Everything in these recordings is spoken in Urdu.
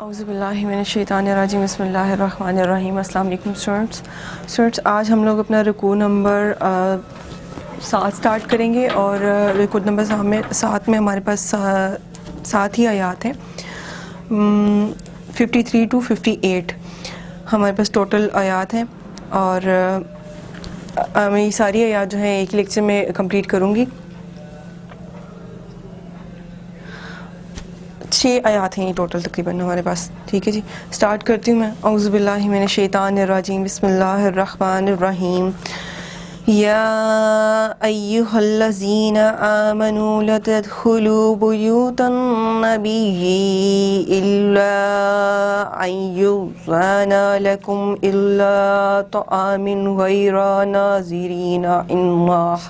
اعوذ باللہ من الشیطان الرجیم بسم اللہ الرحمن الرحیم۔ السلام علیکم اسٹوڈنٹس، آج ہم لوگ اپنا رکوع نمبر 7 سٹارٹ کریں گے، اور رکوع نمبر 7 میں ہمارے پاس 7 ہی آیات ہیں، 53 to 58 ہمارے پاس ٹوٹل آیات ہیں، اور میں یہ ساری آیات جو ہیں ایک ہی لیکچر میں کمپلیٹ کروں گی۔ 6 آیات ہیں یہ ٹوٹل تقریباً ہمارے پاس، ٹھیک ہے جی۔ سٹارٹ کرتی ہوں میں۔ اعوذ باللہ من الشیطان الرجیم بسم اللہ الرحمن الرحیم۔ یا ایہا الذین آمنوا لا تدخلوا بیوت النبی الا ان یؤذن لکم الا طعام غیر ناظرین اناہ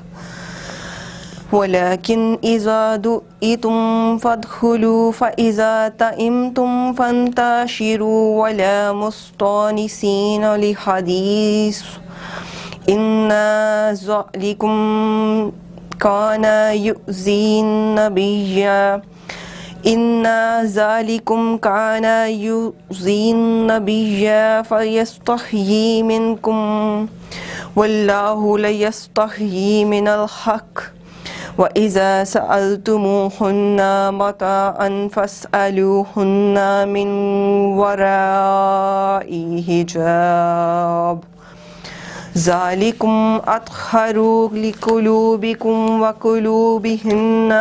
ولكن إذا دعيتم فادخلوا فإذا طعمتم فانتشروا ولا مستأنسين لحديث إن ذلكم كان يؤذي النبي فيستحيي منكم والله لا يستحيي من الحق وَإِذَا سَأَلْتُمُوهُنَّ مَتَاعًا فَاسْأَلُوهُنَّ مِنْ وَرَاءِ حِجَابٍ ذَلِكُمْ أَطْهَرُ لِقُلُوبِكُمْ وَقُلُوبِهِنَّ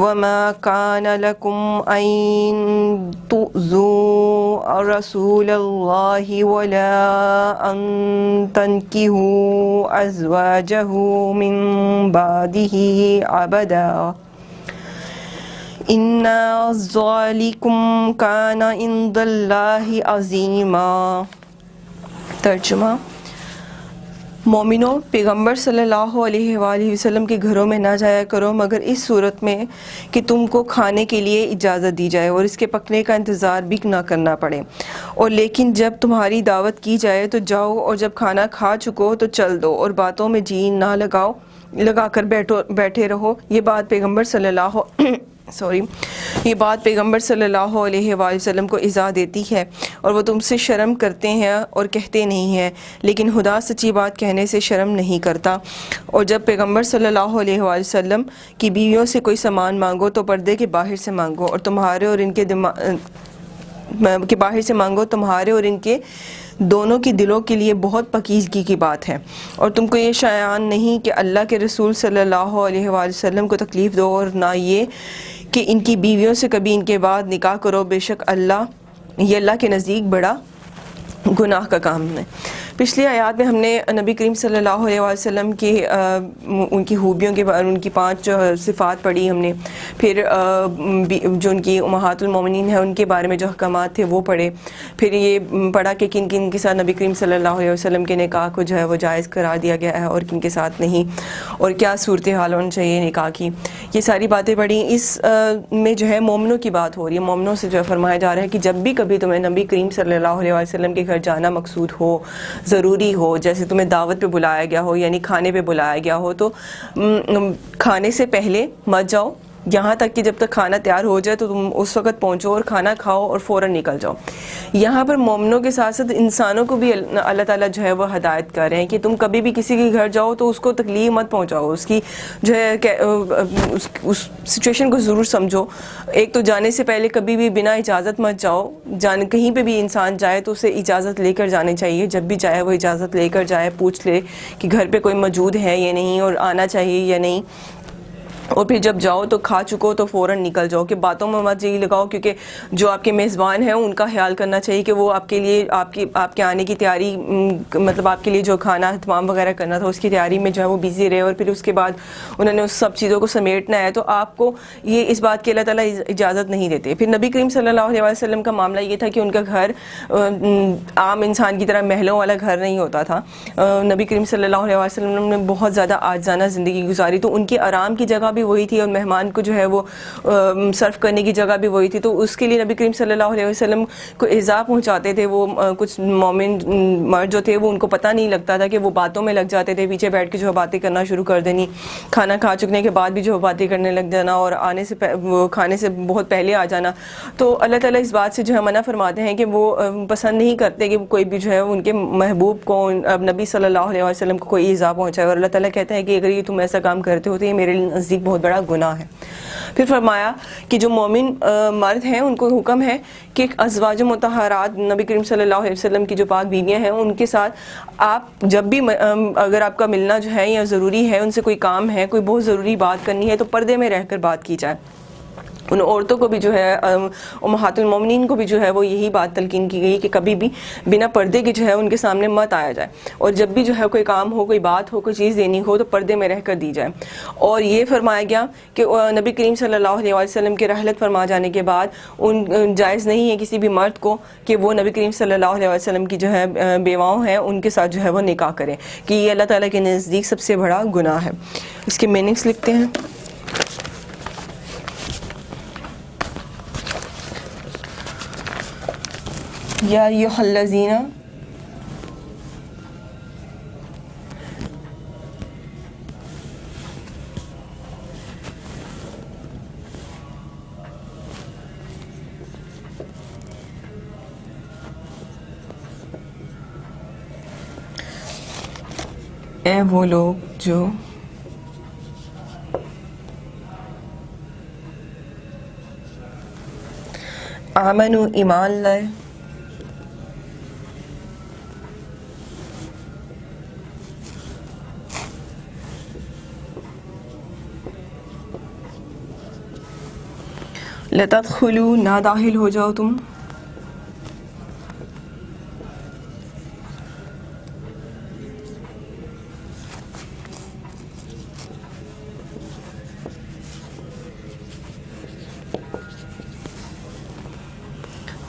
وَمَا كَانَ لَكُمْ أَن تُؤْذُوا رَسُولَ اللَّهِ وَلَا أَن تَنكِحُوا أَزْوَاجَهُ مِن بَعْدِهِ أَبَدًا إِنَّ ذَلِكُمْ كَانَ عِندَ اللَّهِ عَظِيمًا۔ ترجمہ: مومنوں، پیغمبر صلی اللہ علیہ وآلہ وسلم کے گھروں میں نہ جایا کرو مگر اس صورت میں کہ تم کو کھانے کے لیے اجازت دی جائے اور اس کے پکنے کا انتظار بھی نہ کرنا پڑے، اور لیکن جب تمہاری دعوت کی جائے تو جاؤ، اور جب کھانا کھا چکو تو چل دو، اور باتوں میں جی نہ لگا کر بیٹھے رہو۔ یہ بات پیغمبر صلی اللہ علیہ وآلہ وسلم کو ایذا دیتی ہے، اور وہ تم سے شرم کرتے ہیں اور کہتے نہیں ہیں، لیکن خدا سچی بات کہنے سے شرم نہیں کرتا۔ اور جب پیغمبر صلی اللہ علیہ وآلہ وسلم کی بیویوں سے کوئی سامان مانگو تو پردے کے باہر سے مانگو، اور تمہارے اور ان کے دونوں کی دلوں کے لیے بہت پاکیزگی کی بات ہے، اور تم کو یہ شایان نہیں کہ اللہ کے رسول صلی اللہ علیہ وآلہ وسلم کو تکلیف دو، اور نہ یہ کہ ان کی بیویوں سے کبھی ان کے بعد نکاح کرو، بے شک یہ اللہ کے نزدیک بڑا گناہ کا کام ہے۔ پچھلی آیات میں ہم نے نبی کریم صلی اللہ علیہ وسلم کی ان کی خوبیوں کے بارے، ان کی 5 صفات پڑھی ہم نے، پھر جو ان کی امہات المومنین ہیں ان کے بارے میں جو احکامات تھے وہ پڑھے، پھر یہ پڑھا کہ کن کن کے ساتھ نبی کریم صلی اللہ علیہ وسلم کے نکاح کو جو ہے وہ جائز قرار دیا گیا ہے اور کن کے ساتھ نہیں، اور کیا صورتحال ہونی چاہیے نکاح کی، یہ ساری باتیں پڑھی۔ اس میں جو ہے مومنوں کی بات ہو رہی ہے، مومنوں سے جو ہے فرمایا جا رہا ہے کہ جب بھی کبھی تمہیں نبی کریم صلی اللہ علیہ وسلم کے گھر جانا مقصود ہو، ضروری ہو، جیسے تمہیں دعوت پہ بلایا گیا ہو، یعنی کھانے پہ بلایا گیا ہو، تو کھانے سے پہلے مت جاؤ، یہاں تک کہ جب تک کھانا تیار ہو جائے تو تم اس وقت پہنچو اور کھانا کھاؤ اور فوراً نکل جاؤ۔ یہاں پر مومنوں کے ساتھ ساتھ انسانوں کو بھی اللہ تعالیٰ جو ہے وہ ہدایت کر رہے ہیں کہ تم کبھی بھی کسی کے گھر جاؤ تو اس کو تکلیف مت پہنچاؤ، اس کی جو ہے اس سچویشن کو ضرور سمجھو۔ ایک تو جانے سے پہلے کبھی بھی بنا اجازت مت جاؤ، کہیں پہ بھی انسان جائے تو اسے اجازت لے کر جانے چاہیے، جب بھی جائے وہ اجازت لے کر جائے، پوچھ لے کہ گھر پہ کوئی موجود ہے یا نہیں اور آنا چاہیے یا نہیں، اور پھر جب جاؤ تو کھا چکو تو فوراً نکل جاؤ، کہ باتوں میں مت جی لگاؤ، کیونکہ جو آپ کے میزبان ہیں ان کا خیال کرنا چاہیے کہ وہ آپ کے لیے آپ کے آنے کی تیاری، مطلب آپ کے لیے جو کھانا اہتمام وغیرہ کرنا تھا اس کی تیاری میں جو ہے وہ بیزی رہے، اور پھر اس کے بعد انہوں نے اس سب چیزوں کو سمیٹنا ہے، تو آپ کو یہ اس بات کی اللہ تعالیٰ اجازت نہیں دیتے۔ پھر نبی کریم صلی اللہ علیہ وسلم کا معاملہ یہ تھا کہ ان کا گھر عام انسان کی طرح محلوں والا گھر نہیں ہوتا تھا، نبی کریم صلی اللہ علیہ وسلم نے بہت زیادہ عاجزانہ زندگی گزاری، تو ان کی آرام کی جگہ بھی وہی تھی اور مہمان کو جو ہے وہ سرو کرنے کی جگہ بھی وہی تھی. تو اس کے لیے نبی کریم صلی اللہ علیہ وسلم کو ایذا پہنچاتے تھے. وہ کچھ مومن مرد جو تھے وہ ان کو پتہ نہیں لگتا تھا کہ وہ باتوں میں لگ جاتے تھے, پیچھے بیٹھ کے جو باتیں کرنا شروع کر دینی, کھانا کھا چکنے کے بعد بھی جو باتیں کرنے لگ جانا اور آنے سے کھانے سے بہت پہلے آ جانا. تو اللہ تعالیٰ اس بات سے جو ہے منع فرماتے ہیں کہ وہ پسند نہیں کرتے کہ کوئی بھی جو ہے ان کے محبوب کو, نبی صلی اللہ علیہ وسلم کو کوئی ایذا پہنچائے. اور اللہ تعالیٰ کہتے ہیں کہ اگر یہ تم ایسا کام کرتے ہو تو یہ میرے نزدیک بہت بڑا گناہ ہے. پھر فرمایا کہ جو مومن مرد ہیں ان کو حکم ہے کہ ازواج مطہرات نبی کریم صلی اللہ علیہ وسلم کی جو پاک بیویاں ہیں ان کے ساتھ آپ جب بھی اگر آپ کا ملنا جو ہے یا ضروری ہے, ان سے کوئی کام ہے, کوئی بہت ضروری بات کرنی ہے, تو پردے میں رہ کر بات کی جائے. ان عورتوں کو بھی جو ہے امہات المومنین کو بھی جو ہے وہ یہی بات تلقین کی گئی کہ کبھی بھی بنا پردے کے جو ہے ان کے سامنے مت آیا جائے, اور جب بھی جو ہے کوئی کام ہو, کوئی بات ہو, کوئی چیز دینی ہو تو پردے میں رہ کر دی جائے. اور یہ فرمایا گیا کہ نبی کریم صلی اللہ علیہ وسلم کے رحلت فرما جانے کے بعد ان جائز نہیں ہے کسی بھی مرد کو کہ وہ نبی کریم صلی اللہ علیہ وسلم کی جو ہے بیواؤں ہیں ان کے ساتھ جو ہے وہ نکاح کرے, کہ یہ اللہ تعالیٰ کے نزدیک سب سے بڑا گناہ ہے. اس کے میننگس لکھتے ہیں. یا ایھا الذین اے وہ لوگ جو آمنو ایمان لائے, لتدخلوا نہ داخل ہو جاؤ تم,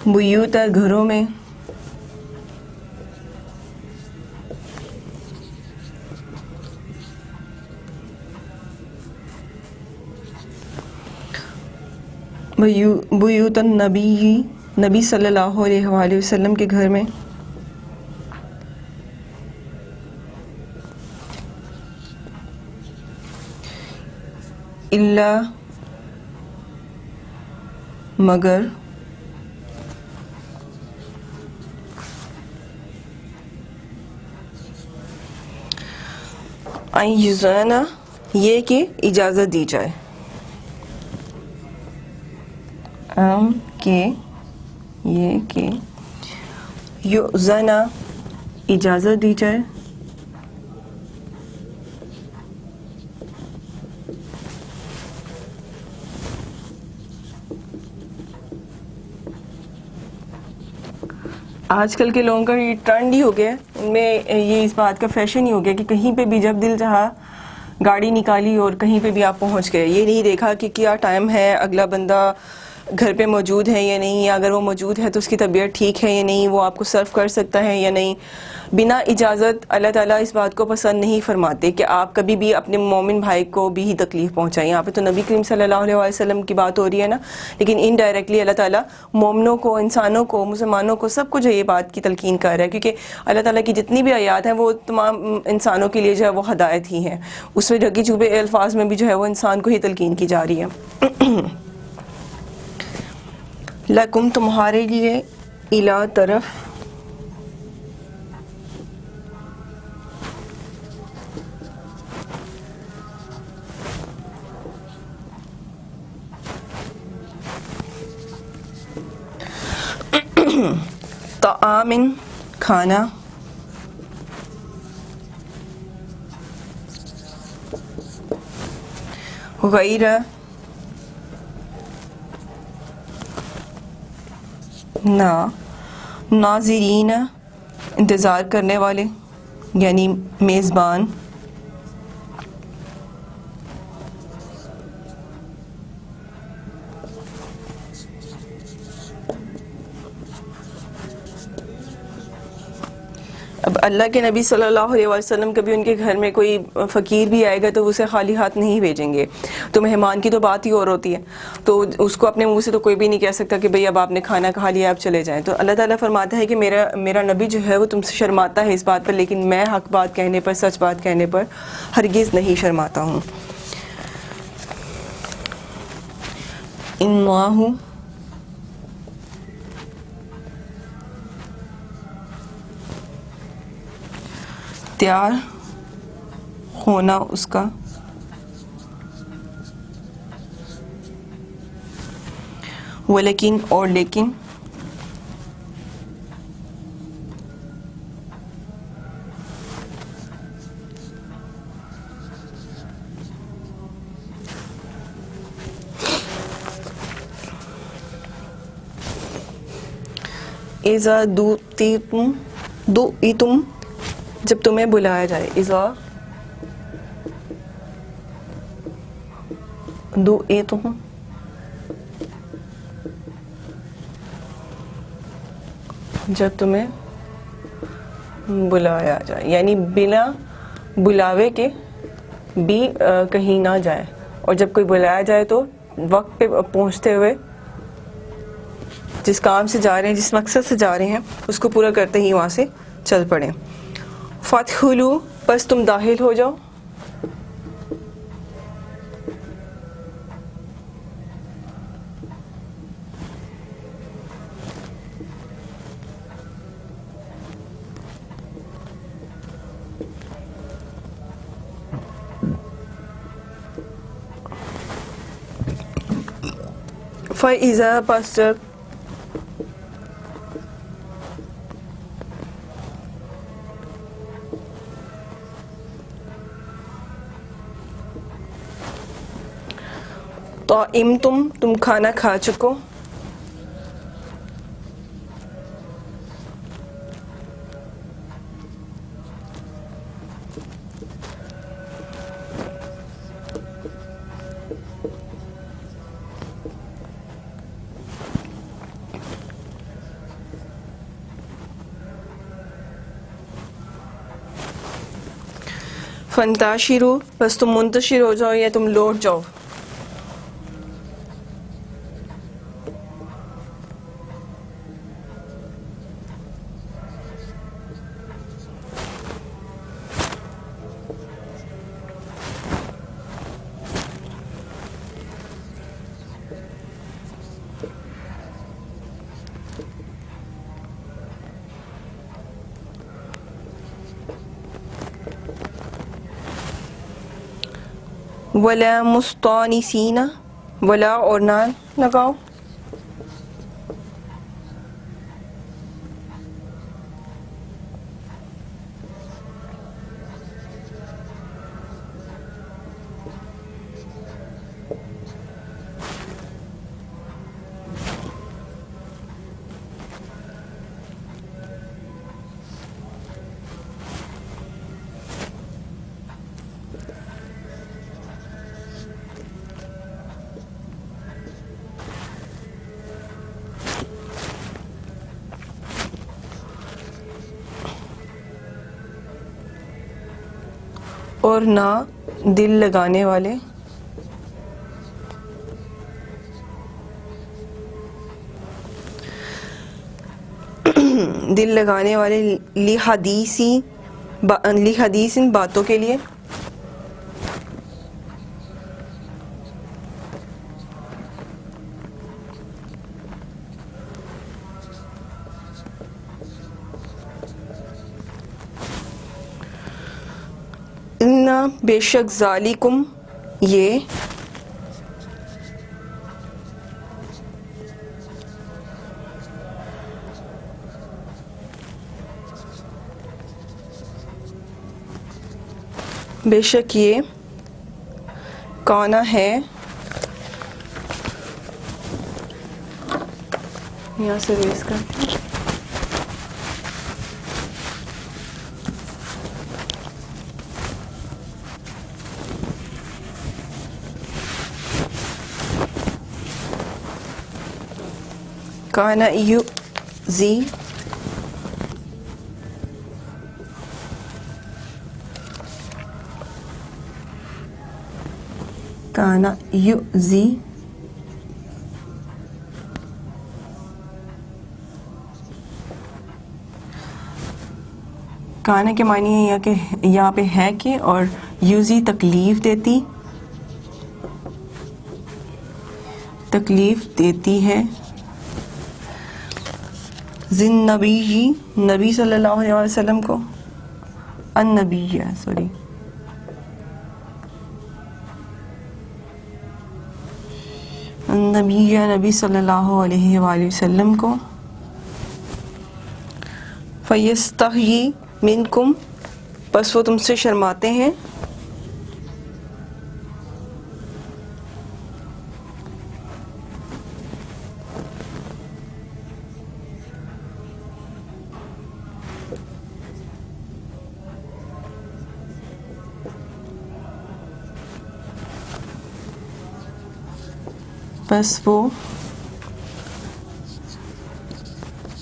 بیوت گھروں میں, بیوت النبی نبی صلی اللہ علیہ وآلہ وسلم کے گھر میں, الا مگر ان یؤذن یہ کہ اجازت دی جائے, کہ یہ کہ یؤذن اجازت دی جائے, آج کل کے لوگوں کا یہ ٹرینڈ ہی ہو گیا, ان میں یہ اس بات کا فیشن ہی ہو گیا کہ کہیں پہ بھی جب دل چاہا گاڑی نکالی اور کہیں پہ بھی آپ پہنچ گئے. یہ نہیں دیکھا کہ کیا ٹائم ہے, اگلا بندہ گھر پہ موجود ہے یا نہیں, یا اگر وہ موجود ہے تو اس کی طبیعت ٹھیک ہے یا نہیں, وہ آپ کو سرو کر سکتا ہے یا نہیں. بنا اجازت اللہ تعالیٰ اس بات کو پسند نہیں فرماتے کہ آپ کبھی بھی اپنے مومن بھائی کو بھی ہی تکلیف پہنچائیں. یہاں پہ تو نبی کریم صلی اللہ علیہ وسلم کی بات ہو رہی ہے نا, لیکن انڈائریکٹلی اللہ تعالیٰ مومنوں کو, انسانوں کو, مسلمانوں کو, سب کو جو یہ بات کی تلقین کر رہا ہے, کیونکہ اللہ تعالیٰ کی جتنی بھی آیات ہیں وہ تمام انسانوں کے لیے جو ہے وہ ہدایت ہی ہیں. اس میں ڈھکی چھپے الفاظ میں بھی جو ہے وہ انسان کو ہی تلقین کی جا رہی ہے. لکم تمہارے لیے, الا طرف, طعام کھانا, غیر نہ, ناظرین انتظار کرنے والے یعنی میزبان, اب اللہ کے نبی صلی اللہ علیہ وسلم کبھی ان کے گھر میں کوئی فقیر بھی آئے گا تو اسے خالی ہاتھ نہیں بھیجیں گے. تو مہمان کی تو بات ہی اور ہوتی ہے, تو اس کو اپنے منہ سے تو کوئی بھی نہیں کہہ سکتا کہ بھئی اب آپ نے کھانا کھا لیا آپ چلے جائیں. تو اللہ تعالیٰ فرماتا ہے کہ میرا نبی جو ہے وہ تم سے شرماتا ہے اس بات پر, لیکن میں حق بات کہنے پر, سچ بات کہنے پر ہرگز نہیں شرماتا ہوں. انواہ تیار ہونا اس کا ولیکن اور لیکن اذا دعیتم جب تمہیں بلایا جائے, اذا دعیتم جب تمہیں بلایا جائے, یعنی بلا بلاوے کے بھی کہیں نہ جائیں, اور جب کوئی بلایا جائے تو وقت پہ پہنچتے ہوئے جس کام سے جا رہے ہیں, جس مقصد سے جا رہے ہیں اس کو پورا کرتے ہی وہاں سے چل پڑیں. فادخلوا پس تم داخل ہو جاؤ, فَإِذَا پس جب طَعِمْتُمْ تم کھانا کھا چکو, فَانْتَشِرُوا بس تم منتشر ہو جاؤ یا تم لوٹ جاؤ. وَلَا مُسْتَانِسِينَ ولا اور نہ لگاؤ, اور نہ دل لگانے والے حدیث باتوں کے لیے, بے شک ذالکم یہ بے شک یہ کانا ہے, یہاں سے ریز کرتے ہیں, کانا یؤذی کانا یؤذی کانا کے معنی ہے کہ یہاں پہ ہے کہ اور یوزی تکلیف دیتی ہے زن نبی نبی صلی اللہ علیہ وسلم کو النبی نبی صلی اللہ علیہ وآلہ وسلم کو فیستحیی منکم بس وہ تم سے شرماتے ہیں بس وہ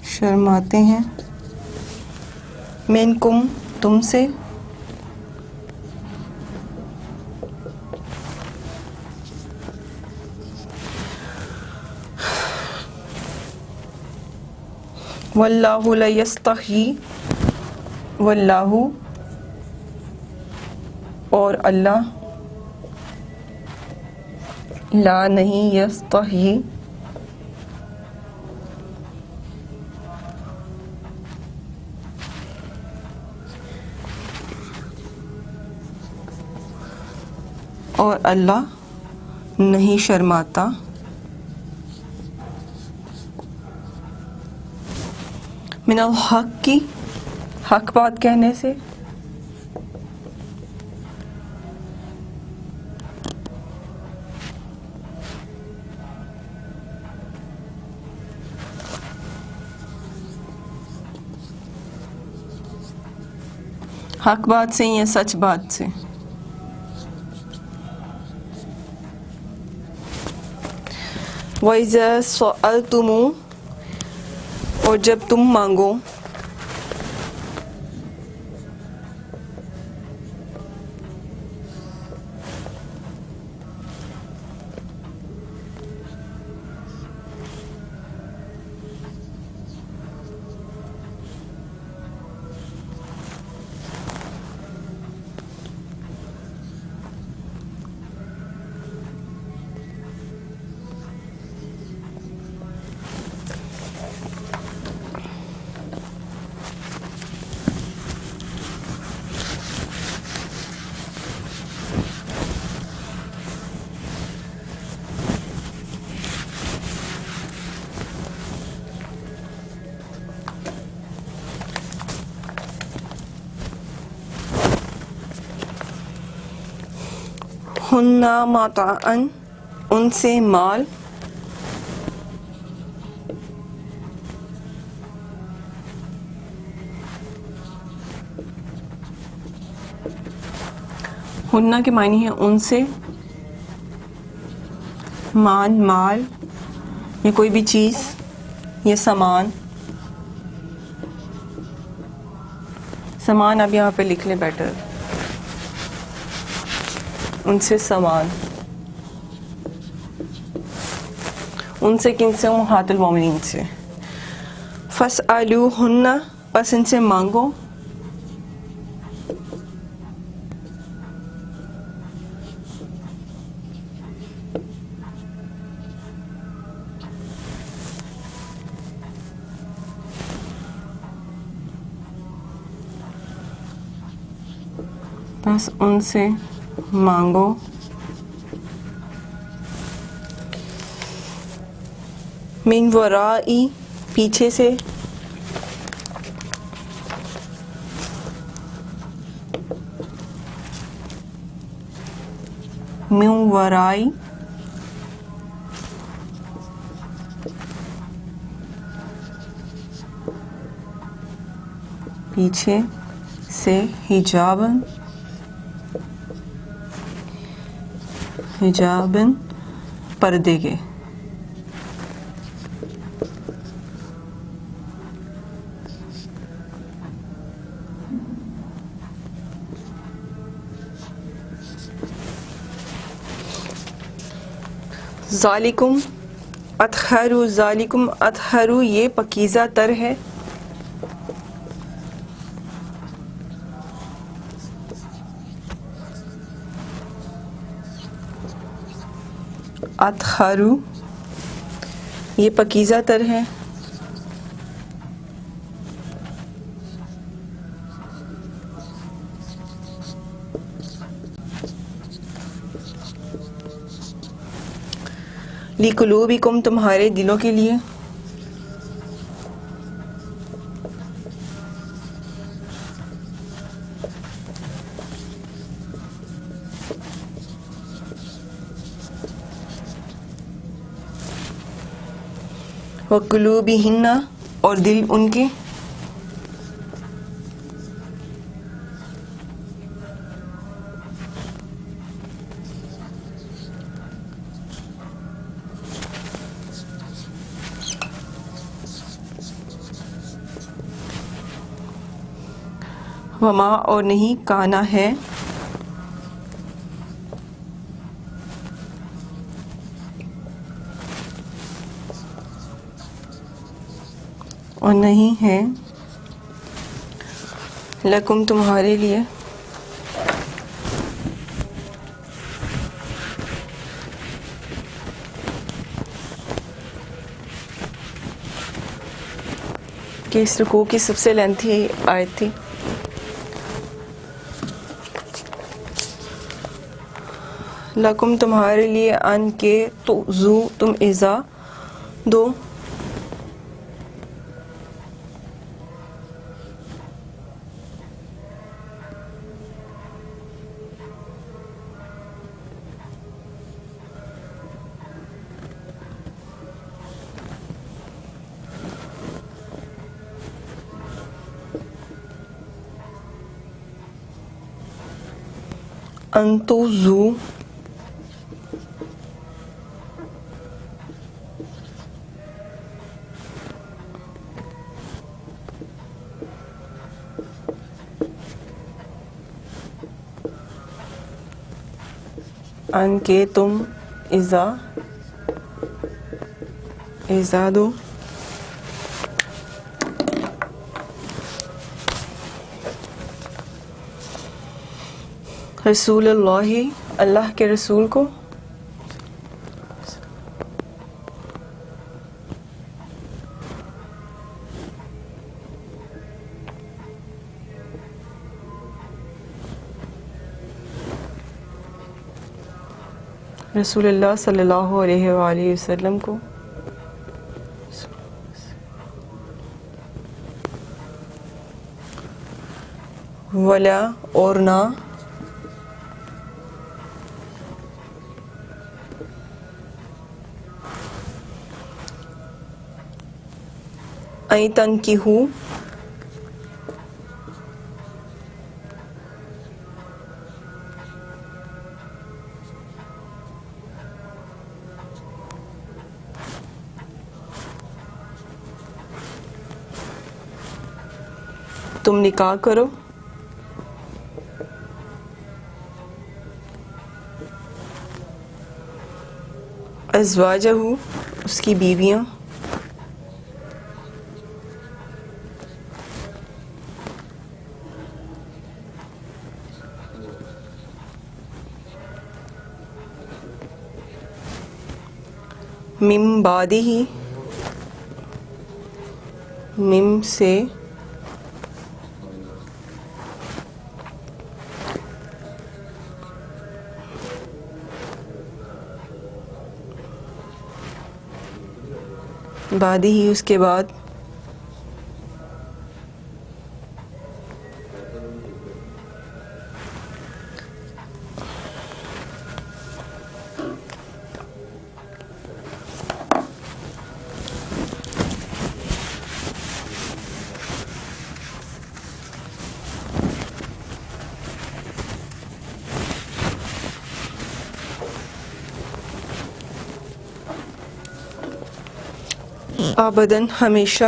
شرماتے ہیں منکم تم سے واللہ لا یستحیی واللہ اور اللہ لا نہیں یستحیی اور اللہ نہیں شرماتا من الحق کی حق بات کہنے سے حق بات سے یا سچ بات سے وَإِذَا سَأَلْتُمُ اور جب تم مانگو ہنّا متاعً ان سے مال ہنّا کے معنی ہے ان سے مال یا کوئی بھی چیز یا سامان آپ یہاں پہ لکھ لیں بیٹر ان سے سامان ان سے کن سے امہات المومنین سے فاسألوہن پس ان سے مانگو بس ان سے مانگو من ورائی پیچھے سے من ورائی پیچھے سے حجابن پردے کے ذالکم اطہر، ذالکم اطہر یہ پکیزہ تر ہے، اطہر یہ پکیزہ تر ہے، لِقُلُوبِکُم تمہارے دلوں کے لیے، وَقُلُوبِہِنَّ اور دل ان کے، وما اور نہیں کانا ہے، اور نہیں ہے لکم تمہارے لیے، کہ اس رکوع کی سب سے لینتھی آیت تھی۔ لکم تمہارے لیے، ان کے تؤذوا تم ایذا دو، ان تؤذوا ان کے تم ایذا دو، رسول اللہ اللہ کے رسول کو، رسول اللہ صلی اللہ علیہ وآلہ وسلم کو، ولا اور نہ این تنکحوا تم نکاح کرو، ازواجہ اس کی بیویاں، من بعدہ من سے بعد ہی اس کے بعد، ابداً ہمیشہ،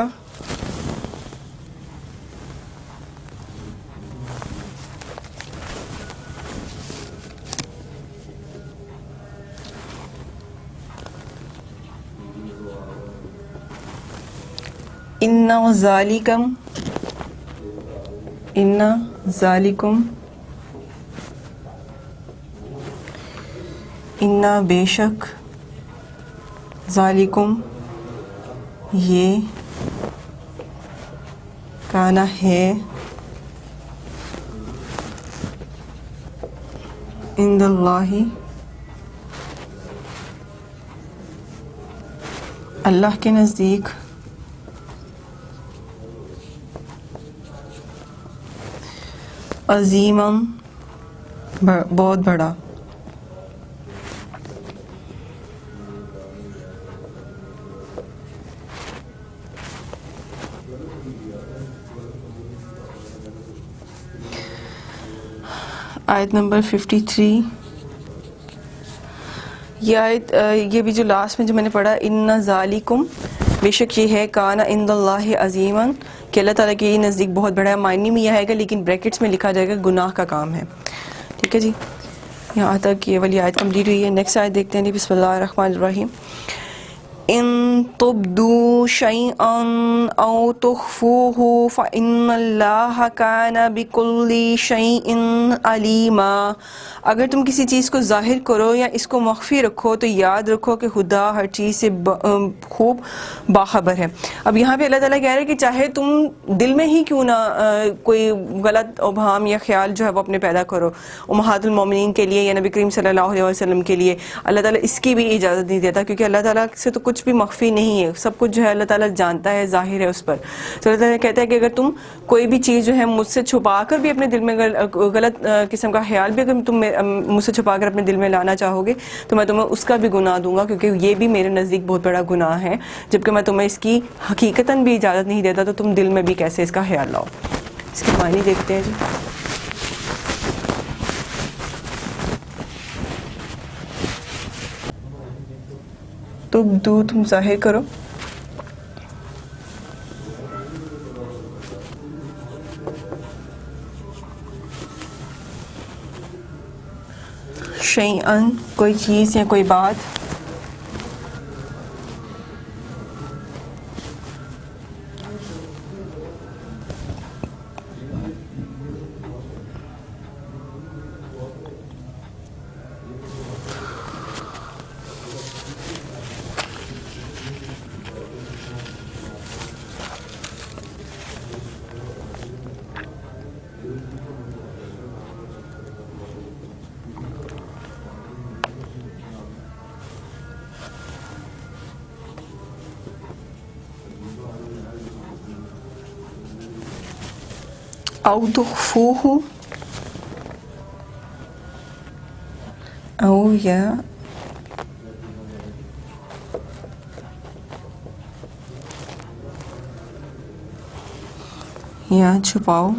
ان ذالکم، ان ذالکم، ان بے شک، ذالکم یہ، کانا ہے، عند اللہ اللہ کے نزدیک، عظیما بہت بڑا، آیت نمبر 53. یہ آیت، یہ بھی جو لاسٹ میں جو میں نے پڑھا، ان ذالکم بے شک یہ ہے، کانا عند اللہ عظیما کہ اللہ تعالیٰ کے نزدیک بہت بڑا ہے، معنی میں یہ آئے گا لیکن بریکٹس میں لکھا جائے گا گناہ کا کام ہے. ٹھیک ہے جی، یہاں تک یہ والی آیت کمپلیٹ ہوئی ہے. نیکسٹ آیت دیکھتے ہیں جی. بسم اللہ الرحمن الرحیم. ان تبدوا شیئا او تخفوه فإن اللہ کان بکل شیء علیما. اگر تم کسی چیز کو ظاہر کرو یا اس کو مخفی رکھو تو یاد رکھو کہ خدا ہر چیز سے خوب باخبر ہے. اب یہاں پہ اللہ تعالیٰ کہہ رہے ہیں کہ چاہے تم دل میں ہی کیوں نہ کوئی غلط ابہام یا خیال جو ہے وہ اپنے پیدا کرو امہات المومنین کے لیے یا نبی کریم صلی اللہ علیہ وسلم کے لیے، اللہ تعالیٰ اس کی بھی اجازت نہیں دیتا، کیونکہ اللہ تعالیٰ سے تو کچھ بھی مخفی نہیں ہے، سب کچھ جو ہے اللہ تعالیٰ جانتا ہے، ظاہر ہے اس پر. تو اللہ تعالیٰ کہتا ہے کہ اگر تم کوئی بھی چیز جو ہے مجھ سے چھپا کر بھی اپنے دل میں غلط قسم کا خیال بھی اگر تم مجھ سے چھپا کر اپنے دل میں لانا چاہو گے تو میں تمہیں اس کا بھی گناہ دوں گا، کیونکہ یہ بھی میرے نزدیک بہت بڑا گناہ ہے، جبکہ میں تمہیں اس کی حقیقتاً بھی اجازت نہیں دیتا تو تم دل میں بھی کیسے اس کا خیال لاؤ. اس کے معنی دیکھتے ہیں جی. تم ظاہر کرو، شیئن کوئی چیز یا کوئی بات، او تخفوہ، او یا چھپاؤ،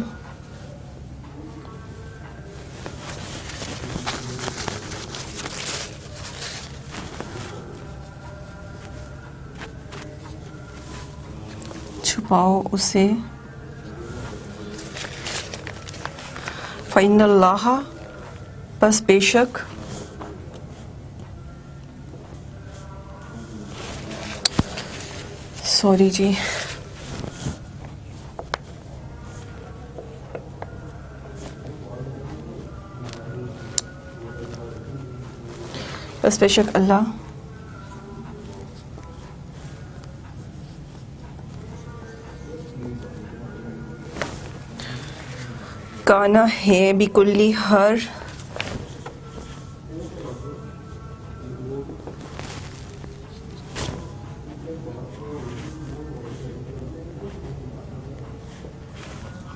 چھپاؤ اسے، فإن اللہ بس بے شک، سوری جی، بس بے شک اللہ کانا ہے بکلی ہر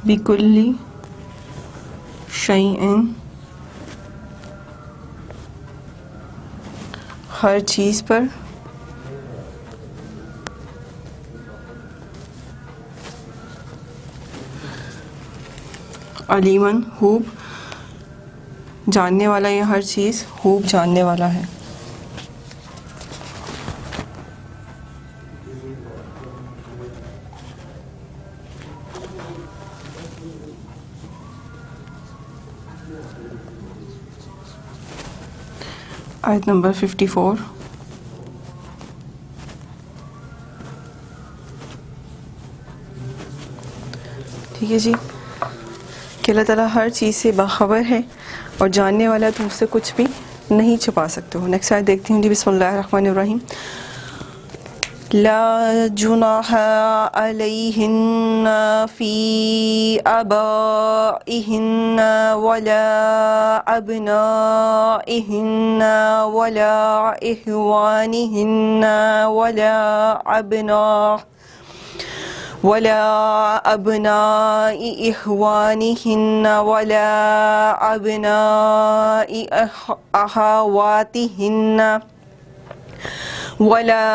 بکلی شیئن ہر چیز پر، علیمن خوب جاننے والا، یہ ہر چیز خوب جاننے والا ہے. آیت نمبر 54. ٹھیک ہے جی، کہ اللہ تعالیٰ ہر چیز سے باخبر ہے اور جاننے والا، تم سے کچھ بھی نہیں چھپا سکتے ہو۔ نیکسٹ آیت دیکھتی ہوں جی، بسم اللہ الرحمن الرحیم۔ لا جناح علیہن فی آبائہن ولا ابنائہن ولا اخوانہن ولا ابناء اخوانہن ولا ابناء اخواتہن ولا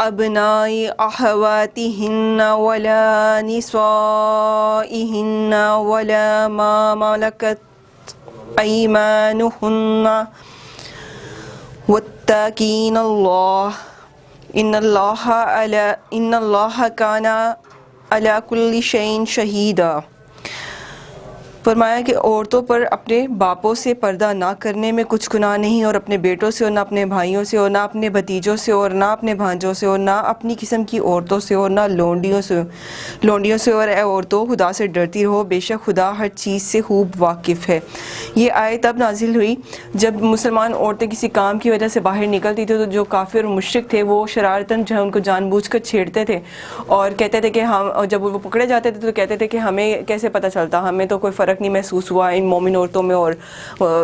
ابناء اخواتہن ولا نسائہن ولا ما ملکت ایمانہن واتقین اللہ ان اللہ کان علی کل شیء شہیدا۔ فرمایا کہ عورتوں پر اپنے باپوں سے پردہ نہ کرنے میں کچھ گناہ نہیں، اور اپنے بیٹوں سے اور نہ اپنے بھائیوں سے اور نہ اپنے بھتیجوں سے اور نہ اپنے بھانجوں سے اور نہ اپنی قسم کی عورتوں سے اور نہ لونڈیوں سے اور اے عورتوں خدا سے ڈرتی رہو، بے شک خدا ہر چیز سے خوب واقف ہے۔ یہ آیت تب نازل ہوئی جب مسلمان عورتیں کسی کام کی وجہ سے باہر نکلتی تھی تو جو کافر اور مشرک تھے وہ شرارتاً جو ہے ان کو جان بوجھ کر چھیڑتے تھے اور کہتے تھے کہ ہم، جب وہ پکڑے جاتے تھے تو کہتے تھے کہ ہمیں کیسے پتہ چلتا، ہمیں تو کوئی فرق نہیں محسوس ہوا ان مومن عورتوں میں اور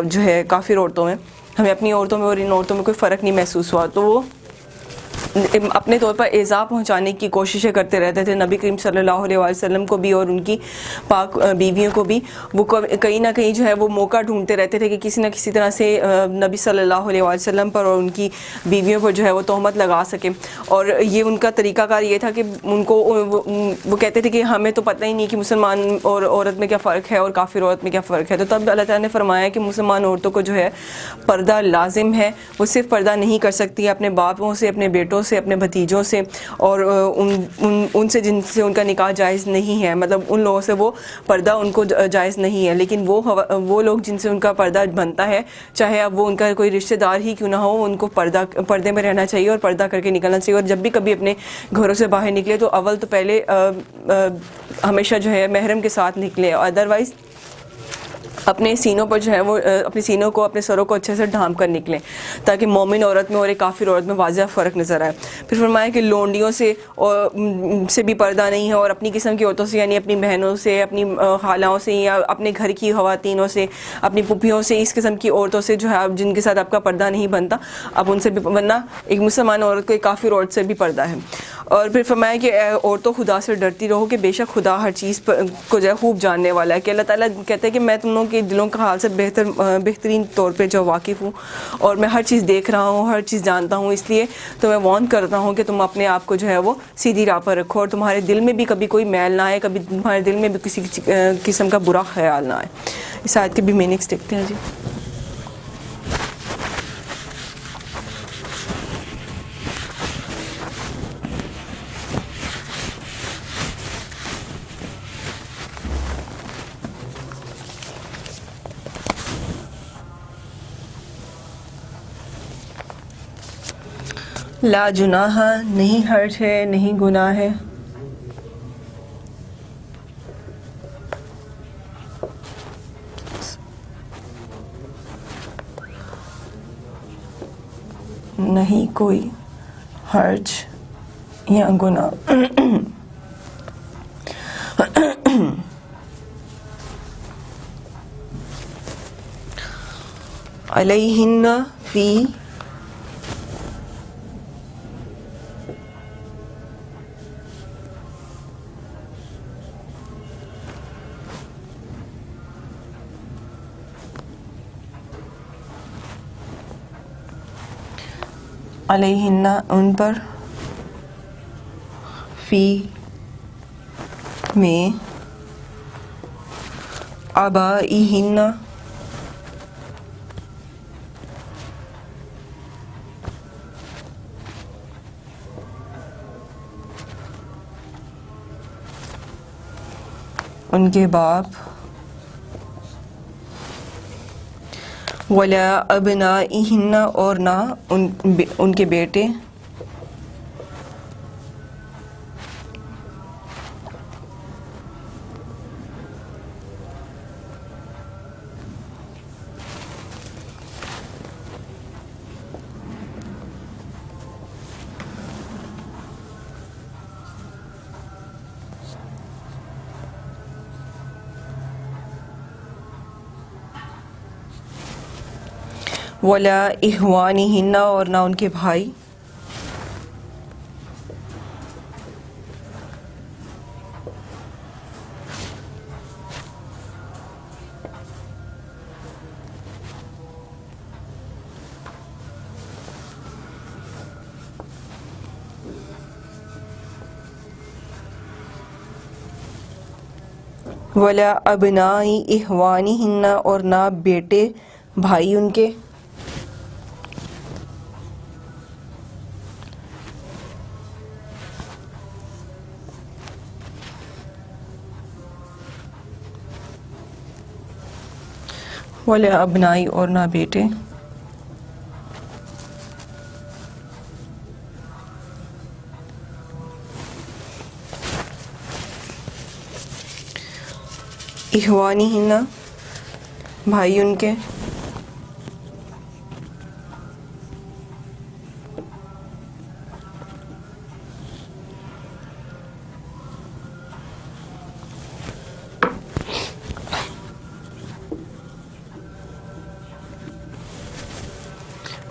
جو ہے کافر عورتوں میں، ہمیں اپنی عورتوں میں اور ان عورتوں میں کوئی فرق نہیں محسوس ہوا۔ تو وہ اپنے طور پر ایذا پہنچانے کی کوششیں کرتے رہتے تھے نبی کریم صلی اللہ علیہ وسلم کو بھی اور ان کی پاک بیویوں کو بھی۔ وہ کہیں نہ کہیں جو ہے وہ موقع ڈھونڈتے رہتے تھے کہ کسی نہ کسی طرح سے نبی صلی اللہ علیہ وسلم پر اور ان کی بیویوں پر جو ہے وہ تہمت لگا سکیں، اور یہ ان کا طریقہ کار یہ تھا کہ ان کو وہ کہتے تھے کہ ہمیں تو پتہ ہی نہیں کہ مسلمان اور عورت میں کیا فرق ہے اور کافر عورت میں کیا فرق ہے۔ تو تب اللہ تعالیٰ نے فرمایا کہ مسلمان عورتوں کو جو ہے پردہ لازم ہے، وہ صرف پردہ نہیں کر سکتی اپنے باپوں سے، اپنے بیٹوں سے، اپنے بھتیجوں سے اور ان سے جن سے ان کا نکاح جائز نہیں ہے، مطلب ان لوگوں سے وہ پردہ ان کو جائز نہیں ہے، لیکن وہ لوگ جن سے ان کا پردہ بنتا ہے، چاہے اب وہ ان کا کوئی رشتہ دار ہی کیوں نہ ہو، ان کو پردے میں رہنا چاہیے اور پردہ کر کے نکلنا چاہیے، اور جب بھی کبھی اپنے گھروں سے باہر نکلے تو اول تو پہلے ہمیشہ جو ہے محرم کے ساتھ نکلے، ادروائز اپنے سینوں پر جو ہے وہ اپنے سینوں کو، اپنے سروں کو اچھے سے ڈھانپ کر نکلیں تاکہ مومن عورت میں اور ایک کافر عورت میں واضح فرق نظر آئے۔ پھر فرمایا کہ لونڈیوں سے بھی پردہ نہیں ہے، اور اپنی قسم کی عورتوں سے یعنی اپنی بہنوں سے، اپنی خالہوں سے یا اپنے گھر کی خواتینوں سے، اپنی پھوپھیوں سے، اس قسم کی عورتوں سے جو ہے جن کے ساتھ آپ کا پردہ نہیں بنتا، اب ان سے بھی، ورنہ ایک مسلمان عورت کو ایک کافر عورت سے بھی پردہ ہے۔ اور پھر فرمایا کہ اے عورتوں خدا سے ڈرتی رہو کہ بے شک خدا ہر چیز کو جو ہے خوب جاننے والا ہے، کہ اللہ تعالیٰ کہتے ہیں کہ میں تم لوگوں کے دلوں کا حال سے بہترین طور پہ جو واقف ہوں، اور میں ہر چیز دیکھ رہا ہوں، ہر چیز جانتا ہوں، اس لیے تو میں وارن کرتا ہوں کہ تم اپنے آپ کو جو ہے وہ سیدھی راہ پر رکھو اور تمہارے دل میں بھی کبھی کوئی میل نہ آئے، کبھی تمہارے دل میں بھی کسی قسم کا برا خیال نہ آئے۔ اس آیت کے بھی میننگس دیکھتے ہیں جی۔ لا جناح نہیں حرج ہے، نہیں گناہ ہے، نہیں کوئی حرج یا گناہ علیہن فی علیہن ان پر، فی میں، آبائہن ان کے باپ، ولا ابنائہن اور نہ ان کے بیٹے، ولا اخوانہن اور نہ ان کے بھائی، ولا ابناء اخوانہن اور نہ بیٹے بھائی ان کے، ولا ابنائی اور نہ بیٹے، اخوانہن بھائی ان کے،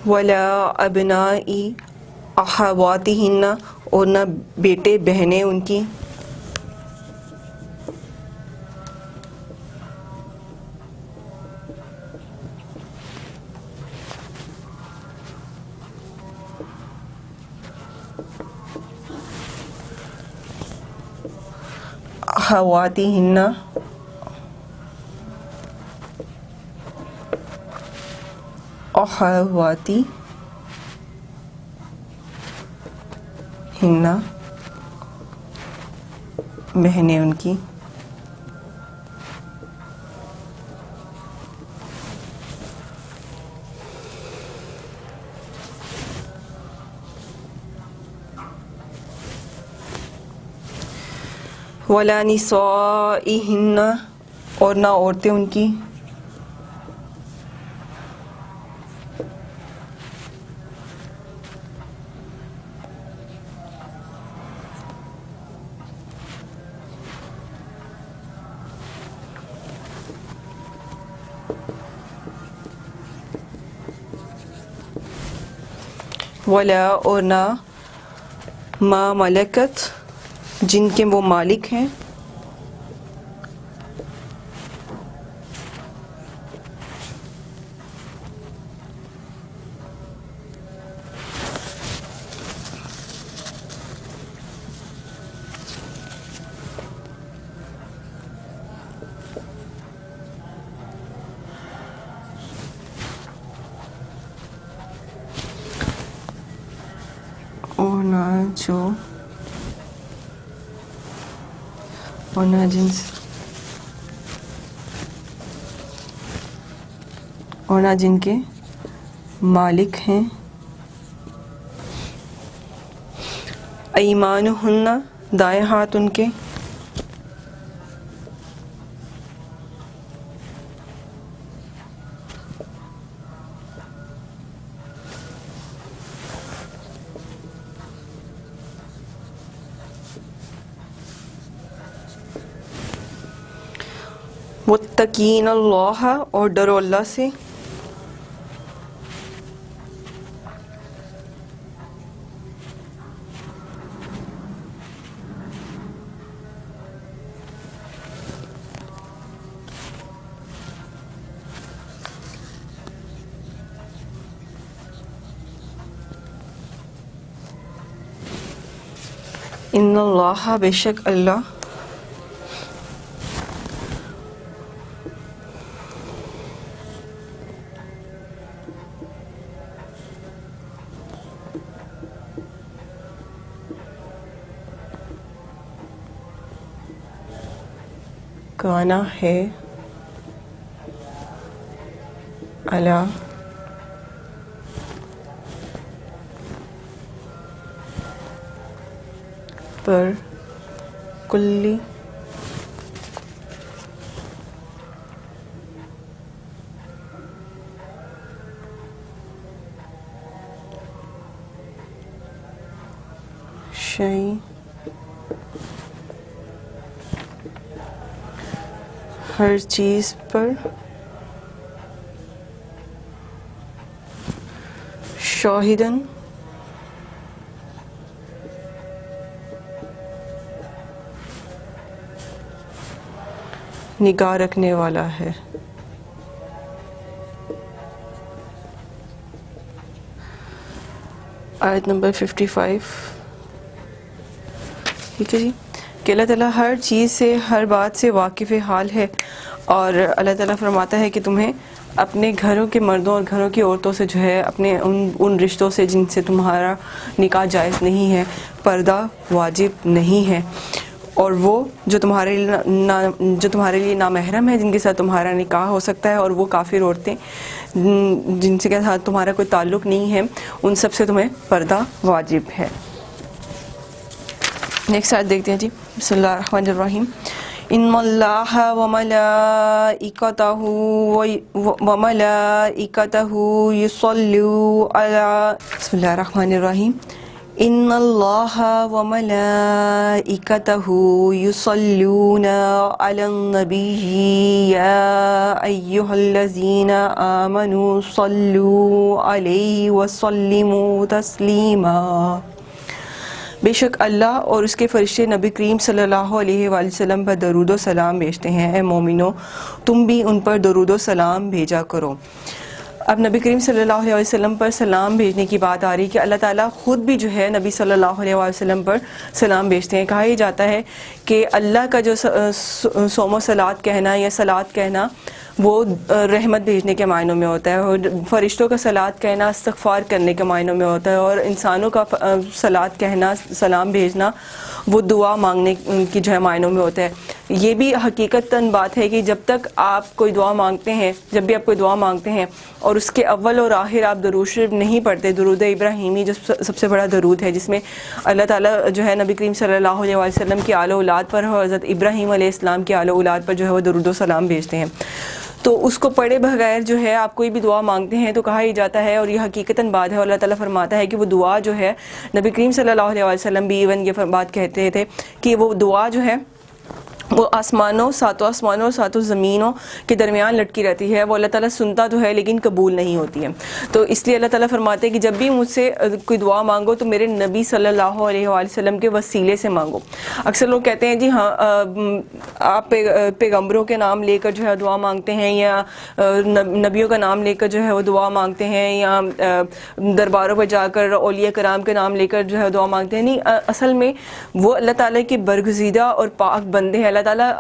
ولا ابناء اخواتہن اور نہ بیٹے بہنیں ان کی، اخواتہن اخواتی ہن بہنیں ان کی، ولا نسائہن اور نہ عورتیں ان کی، ولا اور نہ ما ملکت جن کے وہ مالک ہیں، اور نہ جو اور نہ جنس اور نہ جن کے مالک ہیں، ایمانہن دائیں ہاتھ ان کے، متقین اللہ اور ڈرو اللہ سے، ان اللہ بے شک اللہ کانا ہے اللہ پر کلی شیء ہر چیز پر شاہدن نگاہ رکھنے والا ہے. آیت نمبر 55. ٹھیک ہے جی، کہ اللہ تعالیٰ ہر چیز سے، ہر بات سے واقف حال ہے، اور اللہ تعالیٰ فرماتا ہے کہ تمہیں اپنے گھروں کے مردوں اور گھروں کی عورتوں سے جو ہے اپنے ان رشتوں سے جن سے تمہارا نکاح جائز نہیں ہے، پردہ واجب نہیں ہے، اور وہ جو تمہارے لیے نامحرم ہے، جن کے ساتھ تمہارا نکاح ہو سکتا ہے، اور وہ کافر عورتیں جن سے ساتھ تمہارا کوئی تعلق نہیں ہے، ان سب سے تمہیں پردہ واجب ہے. نیکسٹ آیت دیکھتے ہیں جی. بسم اللہ الرحمن الرحیم. ان اللہ وملائکتہ یصلون علی، بسم اللہ الرحمن الرحیم. ان اللہ وملائکتہ یصلون علی النبی یا ایہا الذین آمنوا صلوا علیہ وسلموا تسلیما. بے شک اللہ اور اس کے فرشتے نبی کریم صلی اللہ علیہ وآلہ وسلم پر درود و سلام بھیجتے ہیں. اے مومنو، تم بھی ان پر درود و سلام بھیجا کرو. اب نبی کریم صلی اللہ علیہ وسلم پر سلام بھیجنے کی بات آ رہی کہ اللہ تعالیٰ خود بھی جو ہے نبی صلی اللہ علیہ وسلم پر سلام بھیجتے ہیں. کہا یہ جاتا ہے کہ اللہ کا جو صوم و صلات کہنا یا صلات کہنا وہ رحمت بھیجنے کے معنوں میں ہوتا ہے، اور فرشتوں کا صلات کہنا استغفار کرنے کے معنوں میں ہوتا ہے، اور انسانوں کا صلات کہنا، سلام بھیجنا وہ دعا مانگنے کی جو ہے معنوں میں ہوتا ہے. یہ بھی حقیقتاً بات ہے کہ جب تک آپ کوئی دعا مانگتے ہیں، جب بھی آپ کوئی دعا مانگتے ہیں اور اس کے اول اور آخر آپ درود شریف نہیں پڑھتے، درود ابراہیمی جو سب سے بڑا درود ہے، جس میں اللہ تعالیٰ جو ہے نبی کریم صلی اللہ علیہ وسلم کی آل و اولاد پر اور حضرت ابراہیم علیہ السلام کی آل و اولاد پر جو ہے وہ درود و سلام بھیجتے ہیں، تو اس کو پڑھے بغیر جو ہے آپ کوئی بھی دعا مانگتے ہیں تو کہا ہی جاتا ہے، اور یہ حقیقتاً بات ہے. اور اللہ تعالیٰ فرماتا ہے کہ وہ دعا جو ہے، نبی کریم صلی اللہ علیہ وسلم بھی ایون یہ بات کہتے تھے کہ وہ دعا جو ہے وہ ساتوں آسمانوں اور ساتوں زمینوں کے درمیان لٹکی رہتی ہے. وہ اللہ تعالیٰ سنتا تو ہے لیکن قبول نہیں ہوتی ہے. تو اس لیے اللہ تعالیٰ فرماتے ہیں کہ جب بھی مجھ سے کوئی دعا مانگو تو میرے نبی صلی اللہ علیہ وآلہ وسلم کے وسیلے سے مانگو. اکثر لوگ کہتے ہیں جی ہاں آپ پیغمبروں کے نام لے کر جو ہے دعا مانگتے ہیں، یا نبیوں کا نام لے کر جو ہے وہ دعا مانگتے ہیں، یا درباروں پہ جا کر اولیاء کرام کے نام لے کر جو ہے دعا مانگتے ہیں. نہیں، اصل میں وہ اللہ تعالیٰ کے برگزیدہ اور پاک بندے ہیں. اللہ تعالیٰ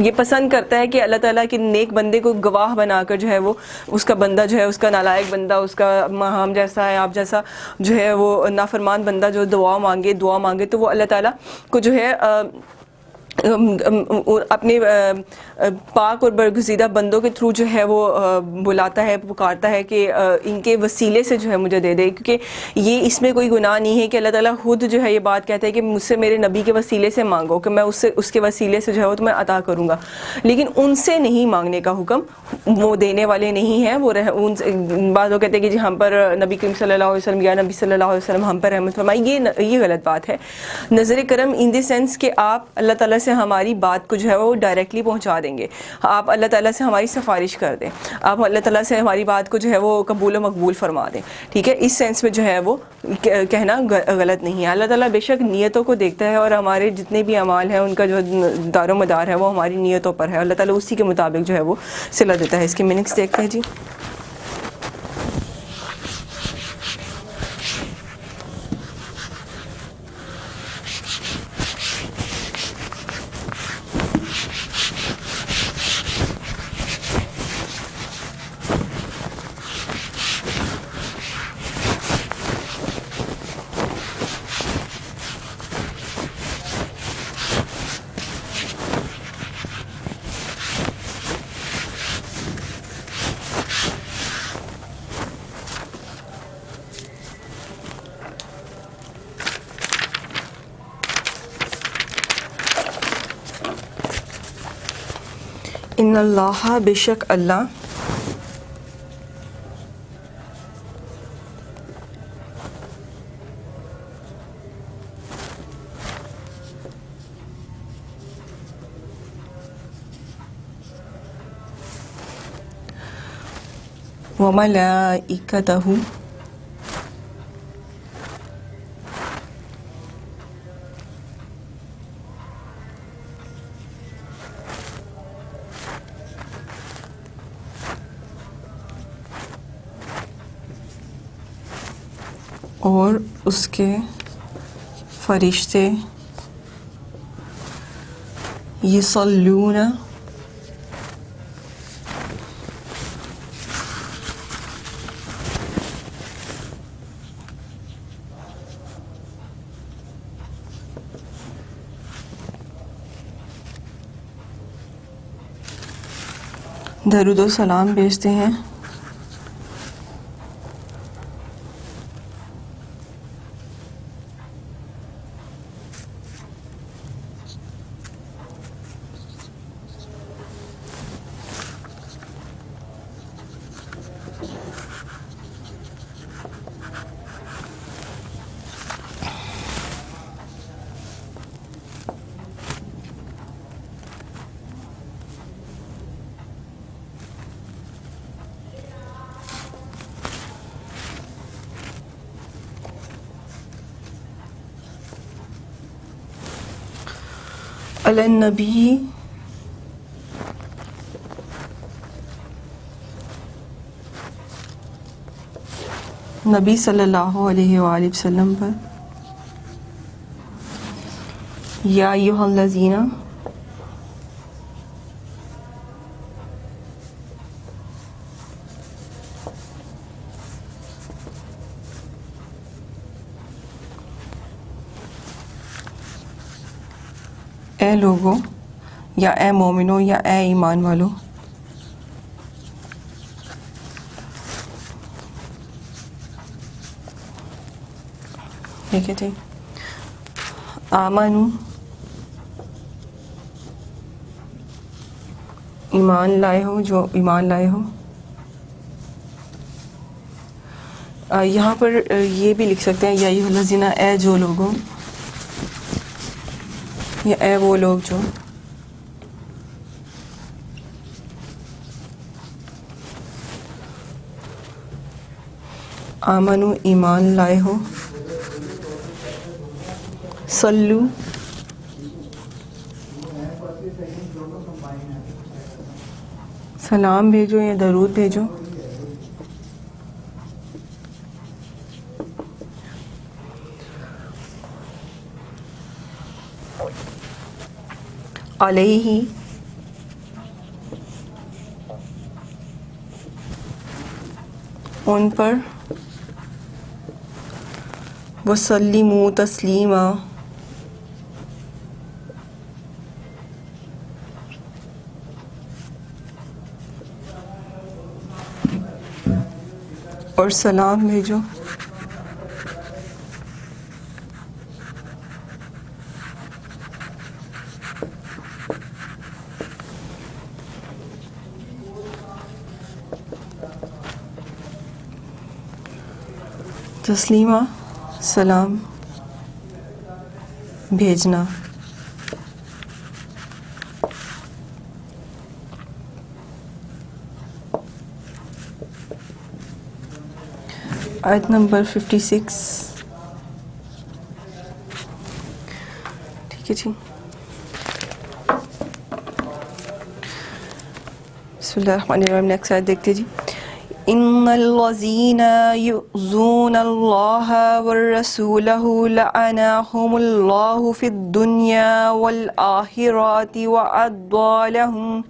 یہ پسند کرتا ہے کہ اللہ تعالیٰ کے نیک بندے کو گواہ بنا کر جو ہے وہ اس کا بندہ جو ہے، اس کا نالائق بندہ، اس کا ہم جیسا ہے، آپ جیسا جو ہے وہ نافرمان بندہ جو دعا مانگے تو وہ اللہ تعالیٰ کو جو ہے اپنے پاک اور برگزیدہ بندوں کے تھرو جو ہے وہ بلاتا ہے، پکارتا ہے کہ ان کے وسیلے سے جو ہے مجھے دے دے. کیونکہ یہ اس میں کوئی گناہ نہیں ہے کہ اللہ تعالیٰ خود جو ہے یہ بات کہتا ہے کہ مجھ سے میرے نبی کے وسیلے سے مانگو کہ میں اس کے وسیلے سے جو ہے وہ تمہیں عطا کروں گا. لیکن ان سے نہیں مانگنے کا حکم، وہ دینے والے نہیں ہیں. وہ بعض لوگ کہتے ہیں کہ جی ہم پر نبی کریم صلی اللہ علیہ وسلم یا نبی صلی اللہ علیہ وسلم ہم پر رحمت فرمائی. یہ غلط بات ہے. نظر کرم ان دی سینس کہ آپ اللہ تعالیٰ سے ہماری بات کو جو ہے وہ ڈائریکٹلی پہنچا دیں گے، آپ اللہ تعالیٰ سے ہماری سفارش کر دیں، آپ اللہ تعالیٰ سے ہماری بات کو جو ہے وہ قبول و مقبول فرما دیں. ٹھیک ہے، اس سینس میں جو ہے وہ کہنا غلط نہیں ہے. اللہ تعالیٰ بے شک نیتوں کو دیکھتا ہے، اور ہمارے جتنے بھی اعمال ہیں ان کا جو دار و مدار ہے وہ ہماری نیتوں پر ہے. اللہ تعالیٰ اسی کے مطابق جو ہے وہ صلہ دیتا ہے. اس کے میننگس دیکھتے ہیں جی. ان اللہ، بے شک اللہ، وملائکتہ، اور اس کے فرشتے یصلون درود و سلام بھیجتے ہیں علی النبی نبی صلی اللہ علیہ وآلہ وسلم پر یا ایھا الذین اے لوگو یا اے مومنو یا اے ایمان والو ٹھیک ہے ٹھیک آمنو ایمان لائے ہو جو ایمان لائے ہو یہاں پر یہ بھی لکھ سکتے ہیں یا ایھا الذین اے جو لوگوں یا اے وہ لوگ جو آمنو ایمان لائے ہو صلو سلام بھیجو یا درود بھیجو علیہ ان پر وسلموا تسلیما اور سلام بھیجو تسلیمہ سلام بھیجنا آیت نمبر 56 ٹھیک ہے جی بسم اللہ الرحمن الرحیم نیکسٹ آیت دیکھتے جی ان الذین یؤذون اللہ ورسولہ لعنہم اللہ فی الدنیا والآخرۃ وأعد لهم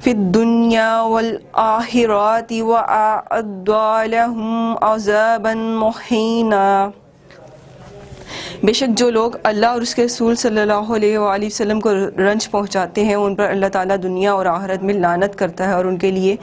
فی الدنیا والآخرۃ وأعد لهم عذابا مہینا بے شک جو لوگ اللہ اور اس کے رسول صلی اللہ علیہ وآلہ وسلم کو رنج پہنچاتے ہیں ان پر اللہ تعالیٰ دنیا اور آخرت میں لعنت کرتا ہے اور ان کے لیے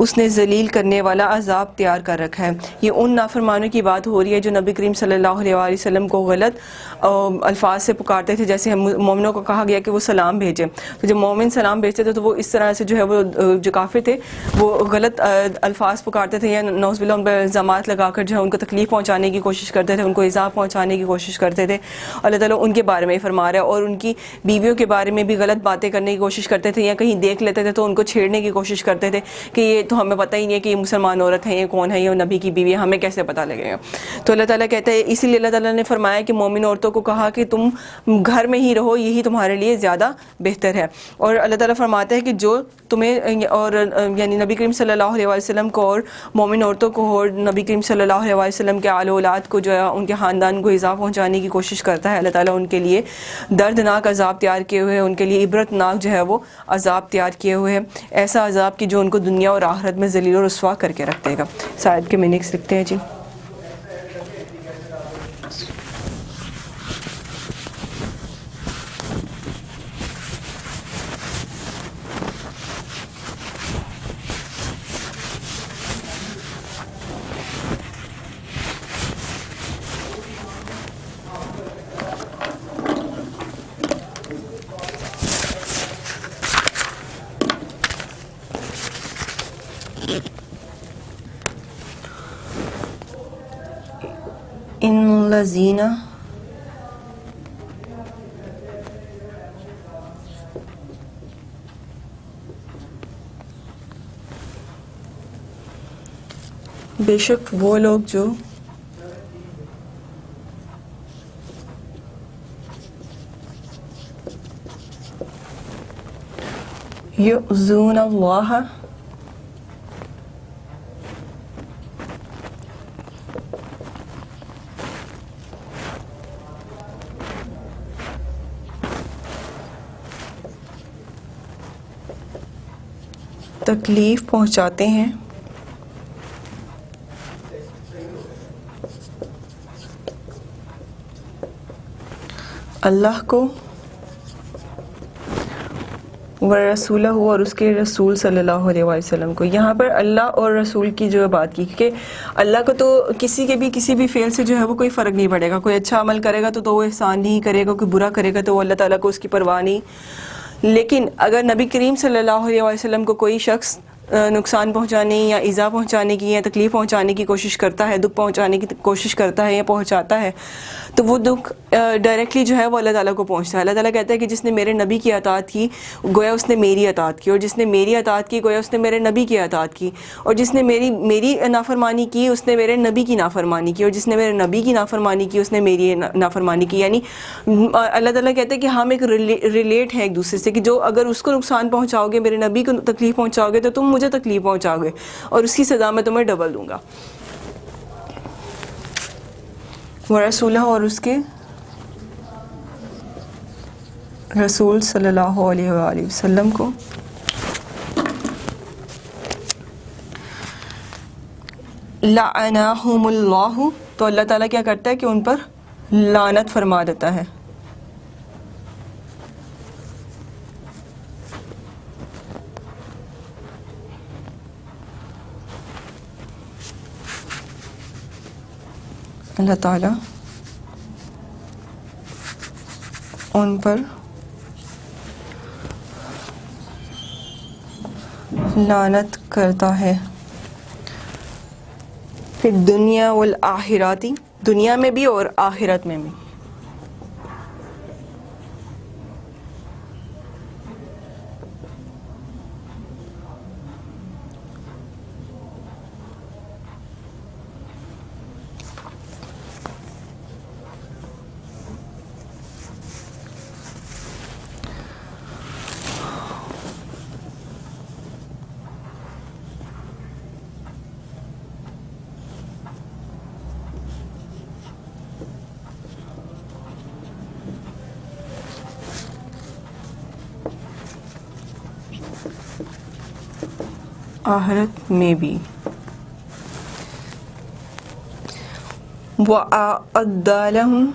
اس نے ذلیل کرنے والا عذاب تیار کر رکھا ہے. یہ ان نافرمانوں کی بات ہو رہی ہے جو نبی کریم صلی اللہ علیہ وآلہ وسلم کو غلط الفاظ سے پکارتے تھے. جیسے مومنوں کو کہا گیا کہ وہ سلام بھیجیں, تو جب مومن سلام بھیجتے تھے تو وہ اس طرح سے جو ہے وہ جو کافر تھے وہ غلط الفاظ پکارتے تھے یا نعوذ باللہ ان پر الزامات لگا کر جو ہے ان کو تکلیف پہنچانے کی کوشش کرتے تھے, ان کو ایذا پہنچانے کی کوشش کوشش کرتے تھے. اللہ تعالیٰ ان کے بارے میں فرما رہا ہے, اور ان کی بیویوں کے بارے میں بھی غلط باتیں کرنے کی کوشش کرتے تھے, یا کہیں دیکھ لیتے تھے تو ان کو چھیڑنے کی کوشش کرتے تھے کہ یہ تو ہمیں پتہ ہی نہیں ہے کہ یہ مسلمان عورت ہے, یہ کون ہے, یہ نبی کی بیوی ہے, ہمیں کیسے پتہ لگے گا. تو اللہ تعالیٰ کہتا ہے, اسی لیے اللہ تعالیٰ نے فرمایا کہ مومن عورتوں کو کہا کہ تم گھر میں ہی رہو, یہی تمہارے لیے زیادہ بہتر ہے. اور اللہ تعالیٰ فرماتا ہے کہ جو تمہیں اور یعنی نبی کریم صلی اللہ علیہ وسلم کو اور مومن عورتوں کو اور نبی کریم صلی اللہ علیہ وسلم کے آل اولاد کو جو ہے ان کے خاندان کو ایذا پہنچانے کی کوشش کرتا ہے, اللہ تعالیٰ ان کے لیے دردناک عذاب تیار کیے ہوئے ہیں, ان کے لیے عبرت ناک جو ہے وہ عذاب تیار کیے ہوئے ہیں, ایسا عذاب کہ جو ان کو دنیا اور آخرت میں ذلیل و رسوا کر کے رکھ دے گا. شاید کے مینکس لکھتے ہیں جی. ان الذین بے شک وہ لوگ جو یؤذون اللہ تکلیف پہنچاتے ہیں اللہ کو ورسولہ اور اس کے رسول صلی اللہ علیہ وسلم کو. یہاں پر اللہ اور رسول کی جو بات کی کہ اللہ کو تو کسی بھی فعل سے جو ہے وہ کوئی فرق نہیں پڑے گا. کوئی اچھا عمل کرے گا تو وہ احسان نہیں کرے گا, کوئی برا کرے گا تو وہ اللہ تعالیٰ کو اس کی پرواہ نہیں. لیکن اگر نبی کریم صلی اللہ علیہ وسلم کو کوئی شخص نقصان پہنچانے یا ایذا پہنچانے کی یا تکلیف پہنچانے کی کوشش کرتا ہے, دکھ پہنچانے کی کوشش کرتا ہے یا پہنچاتا ہے, تو وہ دکھ ڈائریکٹلی جو ہے وہ اللہ تعالیٰ کو پہنچتا ہے. اللہ تعالیٰ کہتا ہے کہ جس نے میرے نبی کی اطاعت کی گویا اس نے میری اطاعت کی, اور جس نے میری اطاعت کی گویا اس نے میرے نبی کی اطاعت کی, اور جس نے میری نافرمانی کی اس نے میرے نبی کی نافرمانی کی, اور جس نے میرے نبی کی نافرمانی کی اس نے میری نافرمانی کی. یعنی اللہ تعالیٰ کہتا ہے کہ ہم ایک ریلیٹ ہیں ایک دوسرے سے, کہ جو اگر اس کو نقصان پہنچاؤ گے, میرے نبی کو تکلیف پہنچاؤ گے, تو تم مجھے تکلیف پہنچاؤ گے, اور اس کی سزا میں تمہیں ڈبل دوں گا. ورسولہ اور اس کے رسول صلی اللہ علیہ وآلہ وسلم کو لعنہم اللہ, تو اللہ تعالیٰ کیا کرتا ہے کہ ان پر لعنت فرما دیتا ہے. اللہ تعالیٰ ان پر لعنت کرتا ہے فی الدنیا والآخراتی, دنیا میں بھی اور آخرت میں بھی. آخرت میں بھی. وَأَعَدَّ لَهُمْ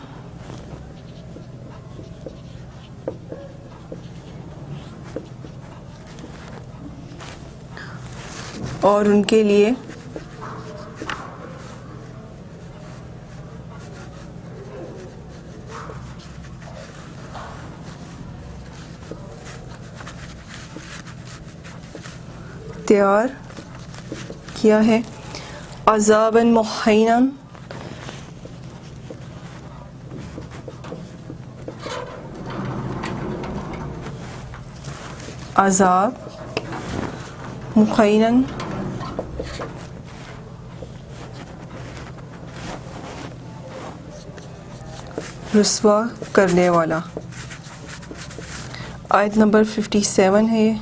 اور ان کے لیے تیار کیا ہے عذابًا مہینا, عذاب مخینن رسوا کرنے والا. آیت نمبر 57 ہے یہ.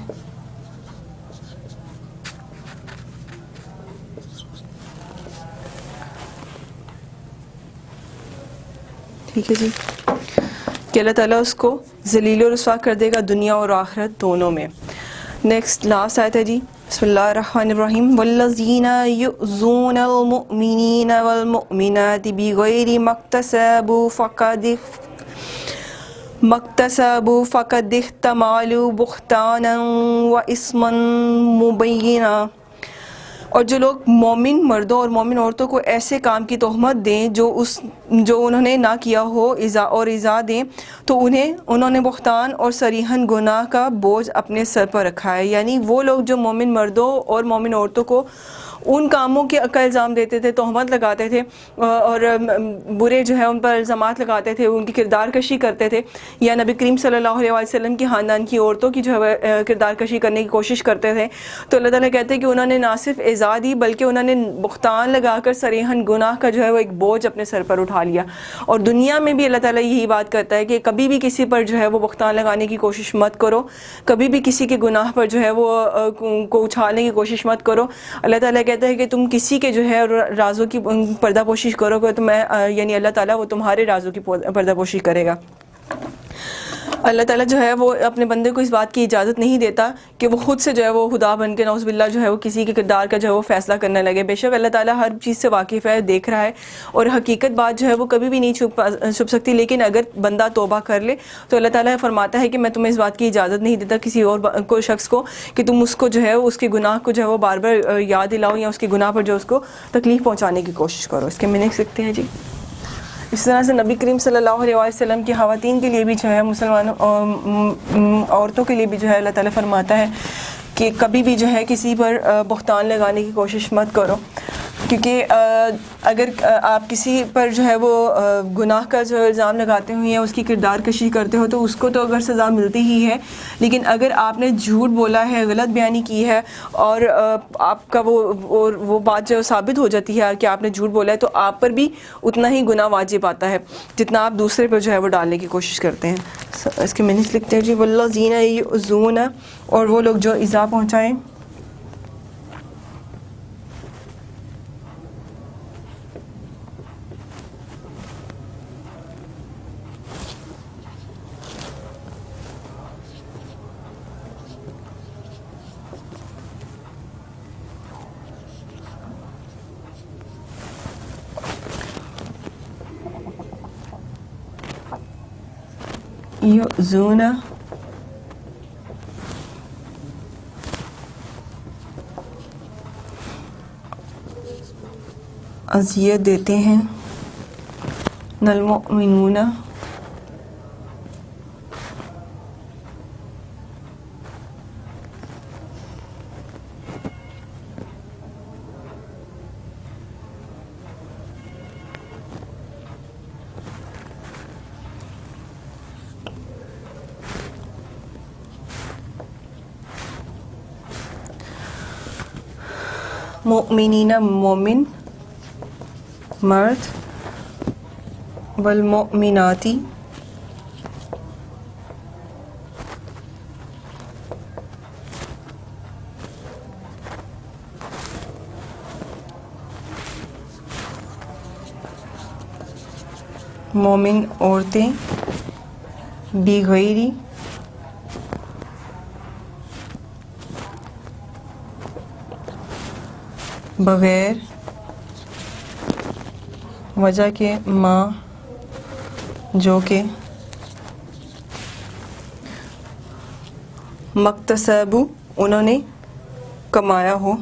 ٹھیک ہے جی، کہ اللہ تعالیٰ اس کو ذلیل و رسوا کر دے گا دنیا اور آخرت دونوں میں. نیکسٹ لاسٹ آیت ہے جی، بسم اللہ الرحمن الرحیم. والذین یؤذون المؤمنین والمؤمنات بغیر ما اکتسبوا فقد احتملوا بہتانا واثما مبینا. اور جو لوگ مومن مردوں اور مومن عورتوں کو ایسے کام کی تہمت دیں جو انہوں نے نہ کیا ہو اور ایذا دیں تو انہوں نے بہتان اور صریحاً گناہ کا بوجھ اپنے سر پر رکھا ہے. یعنی وہ لوگ جو مومن مردوں اور مومن عورتوں کو ان کاموں کا الزام دیتے تھے، تہمت لگاتے تھے اور برے جو ہے ان پر الزامات لگاتے تھے، ان کی کردار کشی کرتے تھے، یا نبی کریم صلی اللہ علیہ وسلم کی خاندان کی عورتوں کی جو ہے کردار کشی کرنے کی کوشش کرتے تھے، تو اللہ تعالیٰ کہتے ہیں کہ انہوں نے نہ صرف ایذا دی بلکہ انہوں نے بہتان لگا کر صریحاً گناہ کا جو ہے وہ ایک بوجھ اپنے سر پر اٹھا لیا. اور دنیا میں بھی اللہ تعالیٰ یہی بات کرتا ہے کہ کبھی بھی کسی پر جو ہے وہ بہتان لگانے کی کوشش مت کرو، کبھی بھی کسی کے گناہ پر جو ہے وہ کو اچھالنے کی کوشش مت کرو. اللہ تعالیٰ کہتا ہے کہ تم کسی کے جو ہے رازوں کی پردہ پوشی کرو گے تو میں یعنی اللہ تعالیٰ وہ تمہارے رازوں کی پردہ پوشی کرے گا. اللہ تعالیٰ جو ہے وہ اپنے بندے کو اس بات کی اجازت نہیں دیتا کہ وہ خود سے جو ہے وہ خدا بن کے نعوذ باللہ جو ہے وہ کسی کے کردار کا جو ہے وہ فیصلہ کرنے لگے. بے شک اللہ تعالیٰ ہر چیز سے واقف ہے، دیکھ رہا ہے، اور حقیقت بات جو ہے وہ کبھی بھی نہیں چھپ سکتی. لیکن اگر بندہ توبہ کر لے تو اللہ تعالیٰ فرماتا ہے کہ میں تمہیں اس بات کی اجازت نہیں دیتا کسی اور شخص کو کہ تم اس کو جو ہے اس کے گناہ کو جو ہے وہ بار بار یاد دلاؤ یا اس کے گناہ پر جو اس کو تکلیف پہنچانے کی کوشش کرو. اس کے میننگ سیکھتے ہیں جی. اس طرح سے نبی کریم صلی اللہ علیہ وسلم کی خواتین کے لیے بھی جو ہے مسلمان عورتوں کے لیے بھی جو ہے اللہ تعالیٰ فرماتا ہے کہ کبھی بھی جو ہے کسی پر بہتان لگانے کی کوشش مت کرو، کیونکہ اگر آپ کسی پر جو ہے وہ گناہ کا جو الزام لگاتے ہو یا اس کی کردار کشی کرتے ہو تو اس کو تو اگر سزا ملتی ہی ہے، لیکن اگر آپ نے جھوٹ بولا ہے، غلط بیانی کی ہے اور آپ کا وہ بات جو ثابت ہو جاتی ہے کہ آپ نے جھوٹ بولا ہے تو آپ پر بھی اتنا ہی گناہ واجب آتا ہے جتنا آپ دوسرے پر جو ہے وہ ڈالنے کی کوشش کرتے ہیں. اس کے میننگ لکھتے ہیں جی، والذین یؤذون، اور وہ لوگ جو ایذا پہنچائیں یؤذون اذیت دیتے ہیں، المؤمنون مؤمنین مومن مرد، والمؤمناتی مومن عورتیں، بغیر بغیر وجہ کے ما جو کہ مکتسبو انہوں نے کمایا ہو،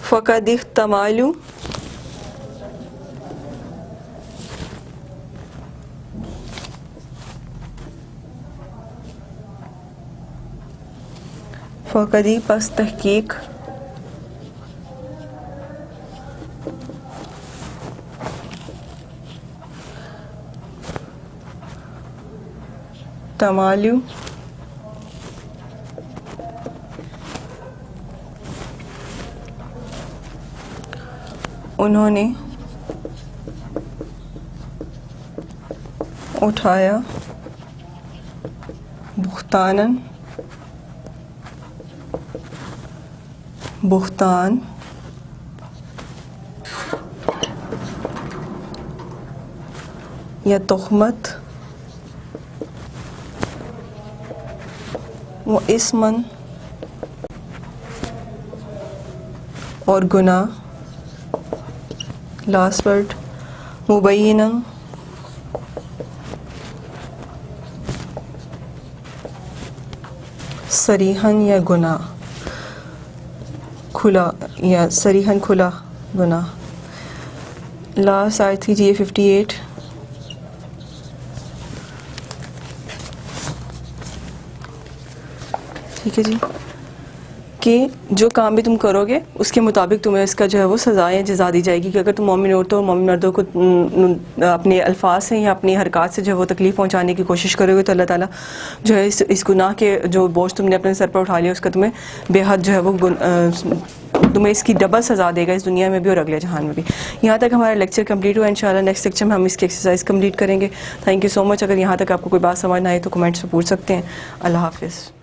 فقد احتملوا فقدی پس تحقیق تمالیو انہوں نے اٹھایا بہتانن بہتان یا تہمت و اسمن اور گناہ لاسٹ ورڈ مبیناً صریحاً یا گناہ کھلا یا صریحاً کھلا گناہ. لاسٹ آیت تھی جی 58. ٹھیک ہے جی کہ جو کام بھی تم کرو گے اس کے مطابق تمہیں اس کا جو ہے وہ سزا یا جزا دی جائے گی کہ اگر تم مومن عورتوں اور مومن مردوں کو اپنے الفاظ سے یا اپنی حرکات سے جو ہے وہ تکلیف پہنچانے کی کوشش کرو گے تو اللہ تعالیٰ جو ہے اس گناہ کے جو بوجھ تم نے اپنے سر پر اٹھا لیا اس کا تمہیں بے حد جو ہے وہ تمہیں اس کی ڈبل سزا دے گا اس دنیا میں بھی اور اگلے جہان میں بھی. یہاں تک ہمارا لیکچر کمپلیٹ ہوا. انشاءاللہ نیکسٹ لیکچر میں ہم اس کی ایکسرسائز کمپلیٹ کریں گے. تھینک یو سو مچ. اگر یہاں تک آپ کو کوئی بات سمجھ نہ آئے تو کمنٹس میں پوچھ سکتے ہیں. اللہ حافظ.